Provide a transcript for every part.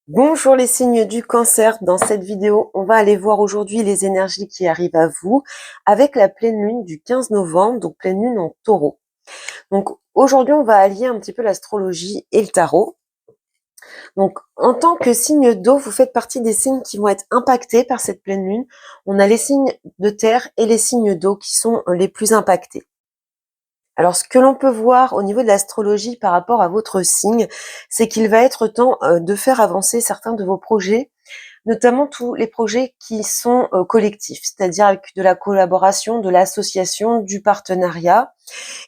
Bonjour les signes du cancer, dans cette vidéo on va aller voir aujourd'hui les énergies qui arrivent à vous avec la pleine lune du 15 novembre, donc pleine lune en taureau. Donc aujourd'hui on va allier un petit peu l'astrologie et le tarot. Donc en tant que signe d'eau, vous faites partie des signes qui vont être impactés par cette pleine lune. On a les signes de terre et les signes d'eau qui sont les plus impactés. Alors, ce que l'on peut voir au niveau de l'astrologie par rapport à votre signe, c'est qu'il va être temps de faire avancer certains de vos projets, notamment tous les projets qui sont collectifs, c'est-à-dire avec de la collaboration, de l'association, du partenariat,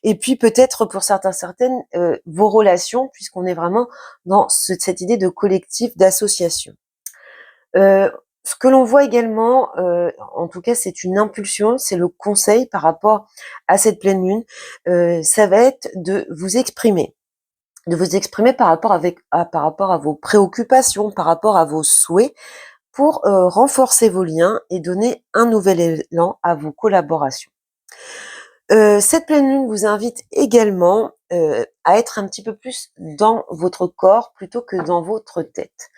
et puis peut-être pour certaines, vos relations, puisqu'on est vraiment dans cette idée de collectif, d'association. Ce que l'on voit également, en tout cas c'est une impulsion, c'est le conseil par rapport à cette pleine lune, ça va être de vous exprimer. De vous exprimer par rapport à vos préoccupations, par rapport à vos souhaits, pour renforcer vos liens et donner un nouvel élan à vos collaborations. Cette pleine lune vous invite également à être un petit peu plus dans votre corps plutôt que dans votre tête.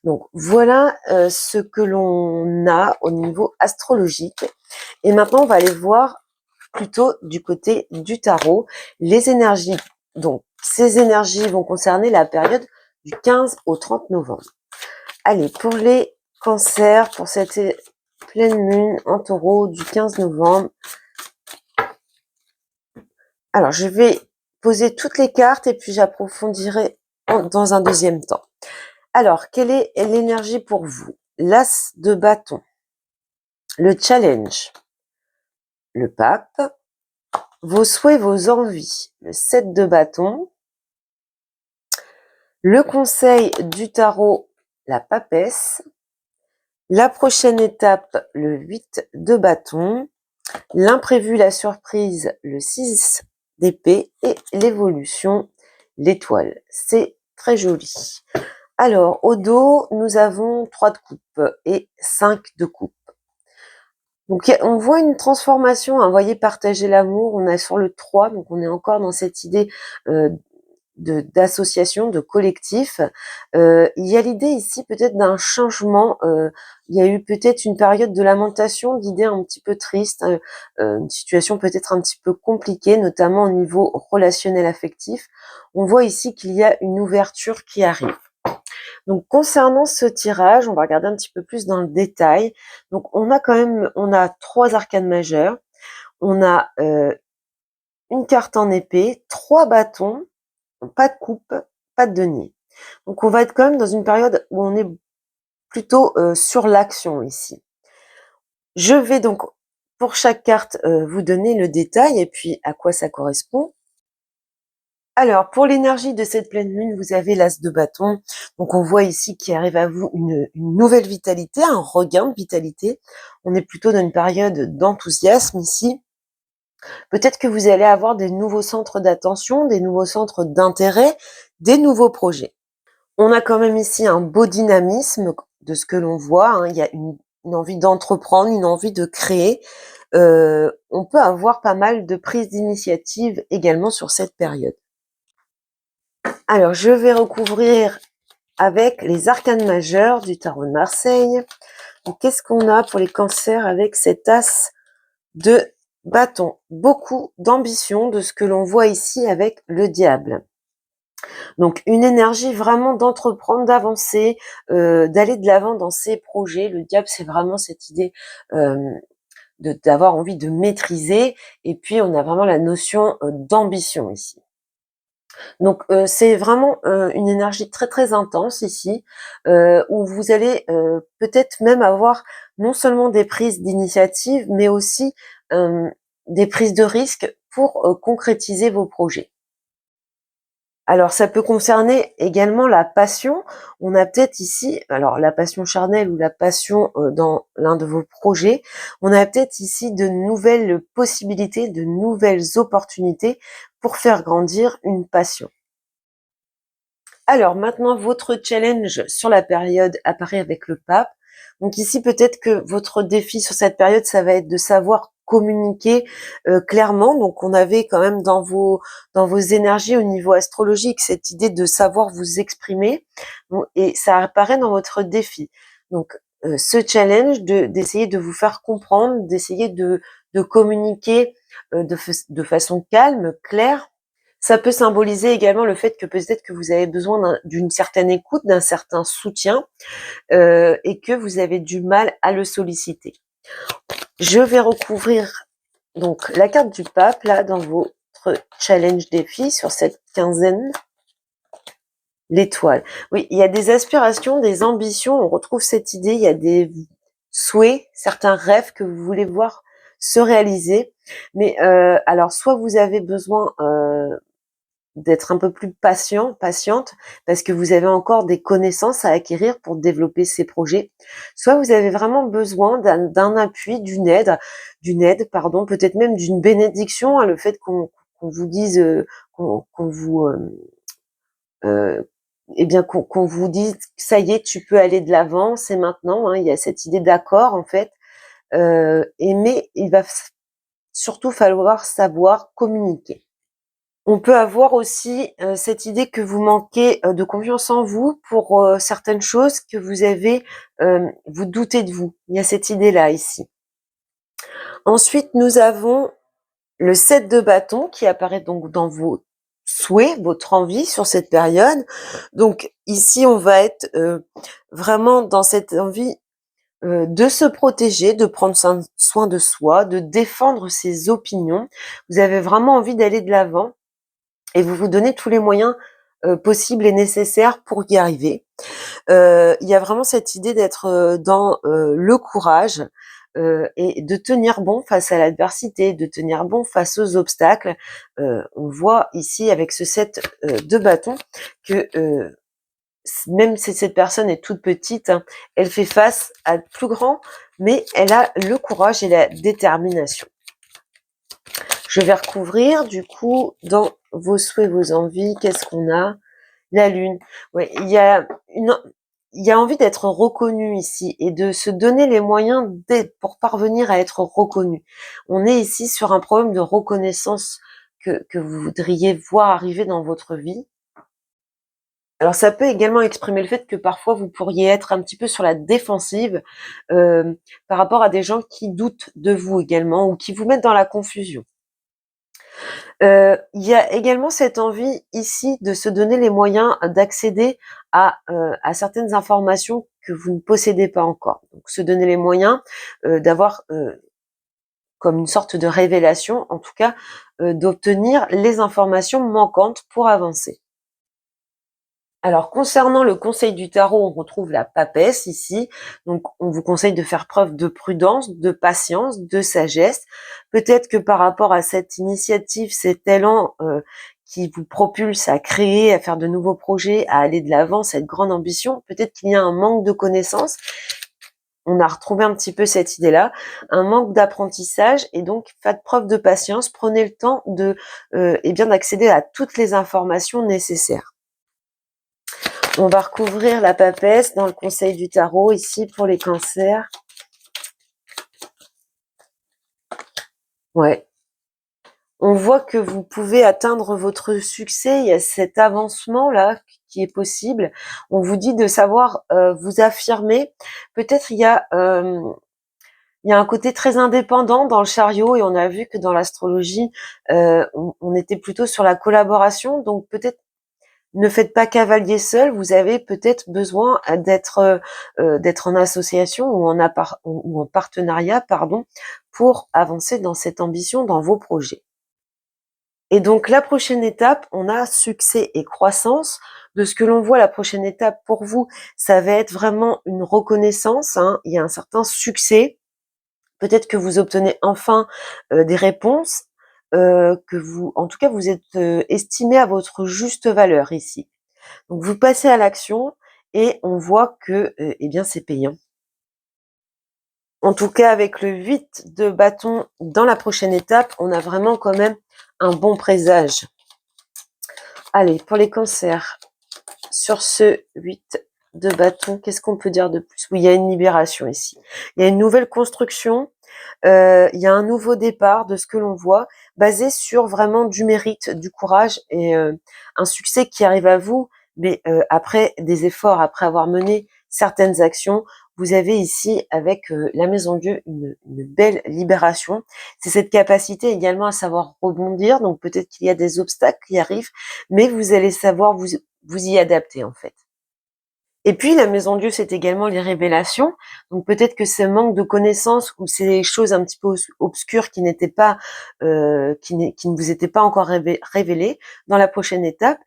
Donc voilà ce que l'on a au niveau astrologique. Et maintenant, on va aller voir plutôt du côté du tarot les énergies. Donc ces énergies vont concerner la période du 15 au 30 novembre. Allez, pour les cancers, pour cette pleine lune en taureau du 15 novembre, alors, je vais poser toutes les cartes et puis j'approfondirai dans un deuxième temps. Alors, quelle est l'énergie pour vous? L'As de bâton, le challenge, le pape, vos souhaits, vos envies, le 7 de bâton, le conseil du tarot, la papesse, la prochaine étape, le 8 de bâton, l'imprévu, la surprise, le 6 d'épée et l'évolution, l'étoile. C'est très joli. Alors, au dos, nous avons 3 de coupe et 5 de coupe. Donc, on voit une transformation, hein, vous voyez, partager l'amour, on est sur le 3, donc on est encore dans cette idée d'association, de collectif. Il y a l'idée ici peut-être d'un changement. Il y a eu peut-être une période de lamentation, d'idées un petit peu tristes, une situation peut-être un petit peu compliquée, notamment au niveau relationnel affectif. On voit ici qu'il y a une ouverture qui arrive. Donc concernant ce tirage, on va regarder un petit peu plus dans le détail. Donc on a 3 arcanes majeures. On a une carte en épée, 3 bâtons, pas de coupe, pas de denier. Donc on va être quand même dans une période où on est plutôt sur l'action ici. Je vais donc pour chaque carte vous donner le détail et puis à quoi ça correspond. Alors, pour l'énergie de cette pleine lune, vous avez l'As de bâton. Donc, on voit ici qu'il arrive à vous une nouvelle vitalité, un regain de vitalité. On est plutôt dans une période d'enthousiasme ici. Peut-être que vous allez avoir des nouveaux centres d'attention, des nouveaux centres d'intérêt, des nouveaux projets. On a quand même ici un beau dynamisme de ce que l'on voit, hein. Il y a une envie d'entreprendre, une envie de créer. On peut avoir pas mal de prises d'initiative également sur cette période. Alors, je vais recouvrir avec les arcanes majeures du tarot de Marseille. Donc, qu'est-ce qu'on a pour les cancers avec cet as de bâton? Beaucoup d'ambition de ce que l'on voit ici avec le diable. Donc, une énergie vraiment d'entreprendre, d'avancer, d'aller de l'avant dans ses projets. Le diable, c'est vraiment cette idée d'avoir envie de maîtriser. Et puis, on a vraiment la notion d'ambition ici. Donc c'est vraiment une énergie très très intense ici, où vous allez peut-être même avoir non seulement des prises d'initiative, mais aussi des prises de risques pour concrétiser vos projets. Alors ça peut concerner également la passion. On a peut-être ici, alors la passion charnelle ou la passion dans l'un de vos projets, on a peut-être ici de nouvelles possibilités, de nouvelles opportunités pour faire grandir une passion. Alors maintenant, votre challenge sur la période apparaît avec le pape. Donc ici, peut-être que votre défi sur cette période, ça va être de savoir communiquer clairement. Donc on avait quand même dans vos énergies au niveau astrologique cette idée de savoir vous exprimer. Bon, et ça apparaît dans votre défi. Donc ce challenge d'essayer de vous faire comprendre, d'essayer de communiquer de façon calme, claire. Ça peut symboliser également le fait que peut-être que vous avez besoin d'une certaine écoute, d'un certain soutien, et que vous avez du mal à le solliciter. Je vais recouvrir donc la carte du pape là dans votre challenge défi sur cette quinzaine. L'étoile. Oui, il y a des aspirations, des ambitions, on retrouve cette idée, il y a des souhaits, certains rêves que vous voulez voir se réaliser. Mais alors, soit vous avez besoin d'être un peu plus patiente, parce que vous avez encore des connaissances à acquérir pour développer ces projets. Soit vous avez vraiment besoin d'un appui, d'une aide, pardon, peut-être même d'une bénédiction, hein, le fait qu'on vous dise, qu'on vous eh bien qu'on vous dise ça y est, tu peux aller de l'avant, c'est maintenant. Hein, il y a cette idée d'accord en fait, mais il va surtout falloir savoir communiquer. On peut avoir aussi cette idée que vous manquez de confiance en vous pour certaines choses, que vous avez, vous doutez de vous. Il y a cette idée-là ici. Ensuite, nous avons le 7 de bâton qui apparaît donc dans vos souhaits, votre envie sur cette période. Donc ici, on va être vraiment dans cette envie de se protéger, de prendre soin de soi, de défendre ses opinions. Vous avez vraiment envie d'aller de l'avant et vous vous donnez tous les moyens possibles et nécessaires pour y arriver. Il y a vraiment cette idée d'être dans le courage et de tenir bon face à l'adversité, de tenir bon face aux obstacles. On voit ici avec ce 7 de bâton que même si cette personne est toute petite, hein, elle fait face à plus grand, mais elle a le courage et la détermination. Je vais recouvrir du coup dans vos souhaits, vos envies, qu'est-ce qu'on a? La lune. Ouais, il y a envie d'être reconnu ici et de se donner les moyens pour parvenir à être reconnu. On est ici sur un problème de reconnaissance que vous voudriez voir arriver dans votre vie. Alors ça peut également exprimer le fait que parfois vous pourriez être un petit peu sur la défensive par rapport à des gens qui doutent de vous également ou qui vous mettent dans la confusion. Il y a également cette envie ici de se donner les moyens d'accéder à certaines informations que vous ne possédez pas encore. Donc se donner les moyens d'avoir comme une sorte de révélation, en tout cas d'obtenir les informations manquantes pour avancer. Alors, concernant le conseil du tarot, on retrouve la papesse ici. Donc, on vous conseille de faire preuve de prudence, de patience, de sagesse. Peut-être que par rapport à cette initiative, cet élan qui vous propulse à créer, à faire de nouveaux projets, à aller de l'avant, cette grande ambition, peut-être qu'il y a un manque de connaissances. On a retrouvé un petit peu cette idée-là, un manque d'apprentissage, et donc faites preuve de patience, prenez le temps de, bien d'accéder à toutes les informations nécessaires. On va recouvrir la papesse dans le conseil du tarot ici pour les cancers. Ouais. On voit que vous pouvez atteindre votre succès. Il y a cet avancement là qui est possible. On vous dit de savoir vous affirmer. Peut-être il y a un côté très indépendant dans le chariot et on a vu que dans l'astrologie, on était plutôt sur la collaboration. Donc peut-être ne faites pas cavalier seul, vous avez peut-être besoin d'être en association ou en partenariat, pardon, pour avancer dans cette ambition, dans vos projets. Et donc la prochaine étape, on a succès et croissance. De ce que l'on voit, la prochaine étape pour vous, ça va être vraiment une reconnaissance. Hein. Il y a un certain succès. Peut-être que vous obtenez enfin des réponses, que vous, en tout cas, vous êtes estimé à votre juste valeur ici. Donc vous passez à l'action et on voit que eh bien c'est payant. En tout cas, avec le 8 de bâton dans la prochaine étape, on a vraiment quand même un bon présage. Allez, pour les cancers, sur ce 8 de bâton, qu'est-ce qu'on peut dire de plus? Oui, il y a une libération ici. Il y a une nouvelle construction, il y a un nouveau départ de ce que l'on voit, basé sur vraiment du mérite, du courage et un succès qui arrive à vous, mais après des efforts, après avoir mené certaines actions. Vous avez ici, avec la Maison Dieu, une belle libération. C'est cette capacité également à savoir rebondir. Donc peut-être qu'il y a des obstacles qui arrivent, mais vous allez savoir vous y adapter en fait. Et puis la Maison Dieu, c'est également les révélations. Donc peut-être que ce manque de connaissances ou ces choses un petit peu obscures qui n'étaient pas, qui ne vous étaient pas encore révélées dans la prochaine étape,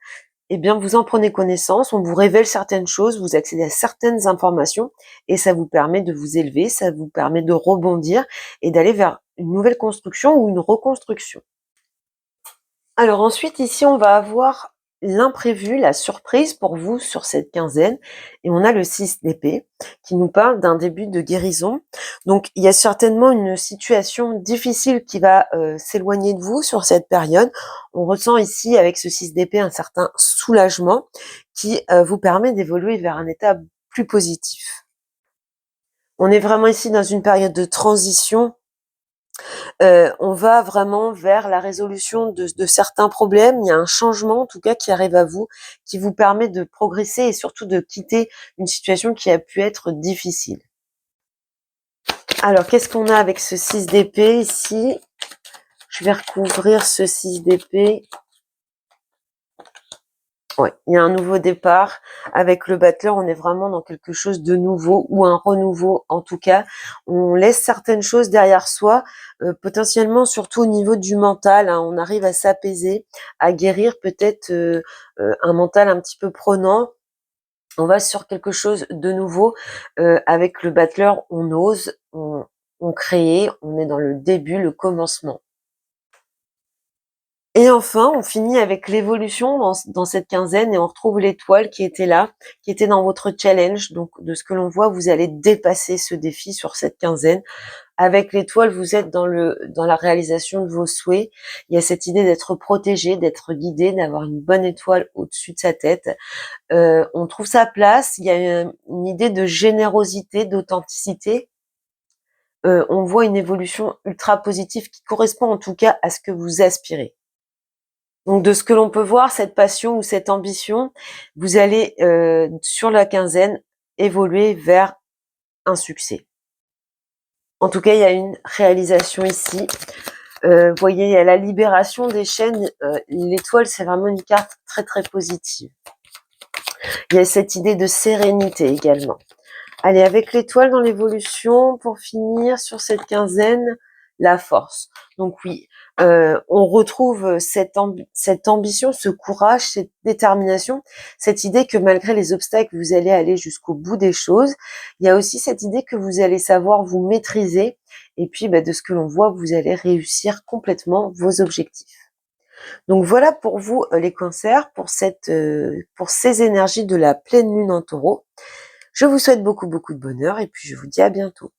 eh bien vous en prenez connaissance, on vous révèle certaines choses, vous accédez à certaines informations et ça vous permet de vous élever, ça vous permet de rebondir et d'aller vers une nouvelle construction ou une reconstruction. Alors ensuite, ici, on va avoir l'imprévu, la surprise pour vous sur cette quinzaine. Et on a le 6 d'épée qui nous parle d'un début de guérison. Donc, il y a certainement une situation difficile qui va s'éloigner de vous sur cette période. On ressent ici, avec ce 6 d'épée, un certain soulagement qui vous permet d'évoluer vers un état plus positif. On est vraiment ici dans une période de transition. On va vraiment vers la résolution de certains problèmes. Il y a un changement, en tout cas, qui arrive à vous, qui vous permet de progresser et surtout de quitter une situation qui a pu être difficile. Alors, qu'est-ce qu'on a avec ce 6 d'épée ici? Je vais recouvrir ce 6 d'épée. Ouais, il y a un nouveau départ. Avec le battleur, on est vraiment dans quelque chose de nouveau ou un renouveau. En tout cas, on laisse certaines choses derrière soi, potentiellement surtout au niveau du mental. Hein, on arrive à s'apaiser, à guérir peut-être un mental un petit peu prenant. On va sur quelque chose de nouveau. Avec le battleur, on ose, on crée, on est dans le début, le commencement. Et enfin, on finit avec l'évolution dans cette quinzaine et on retrouve l'étoile qui était là, qui était dans votre challenge. Donc, de ce que l'on voit, vous allez dépasser ce défi sur cette quinzaine. Avec l'étoile, vous êtes dans la réalisation de vos souhaits. Il y a cette idée d'être protégé, d'être guidé, d'avoir une bonne étoile au-dessus de sa tête. On trouve sa place. Il y a une idée de générosité, d'authenticité. On voit une évolution ultra positive qui correspond en tout cas à ce que vous aspirez. Donc de ce que l'on peut voir, cette passion ou cette ambition, vous allez sur la quinzaine évoluer vers un succès. En tout cas, il y a une réalisation ici. Vous voyez, il y a la libération des chaînes. L'étoile, c'est vraiment une carte très très positive. Il y a cette idée de sérénité également. Allez, avec l'étoile dans l'évolution, pour finir sur cette quinzaine, la force. Donc oui, on retrouve cette ambition, ce courage, cette détermination, cette idée que malgré les obstacles, vous allez aller jusqu'au bout des choses. Il y a aussi cette idée que vous allez savoir vous maîtriser et puis de ce que l'on voit, vous allez réussir complètement vos objectifs. Donc voilà pour vous les cancers, pour ces énergies de la pleine lune en taureau. Je vous souhaite beaucoup de bonheur et puis je vous dis à bientôt.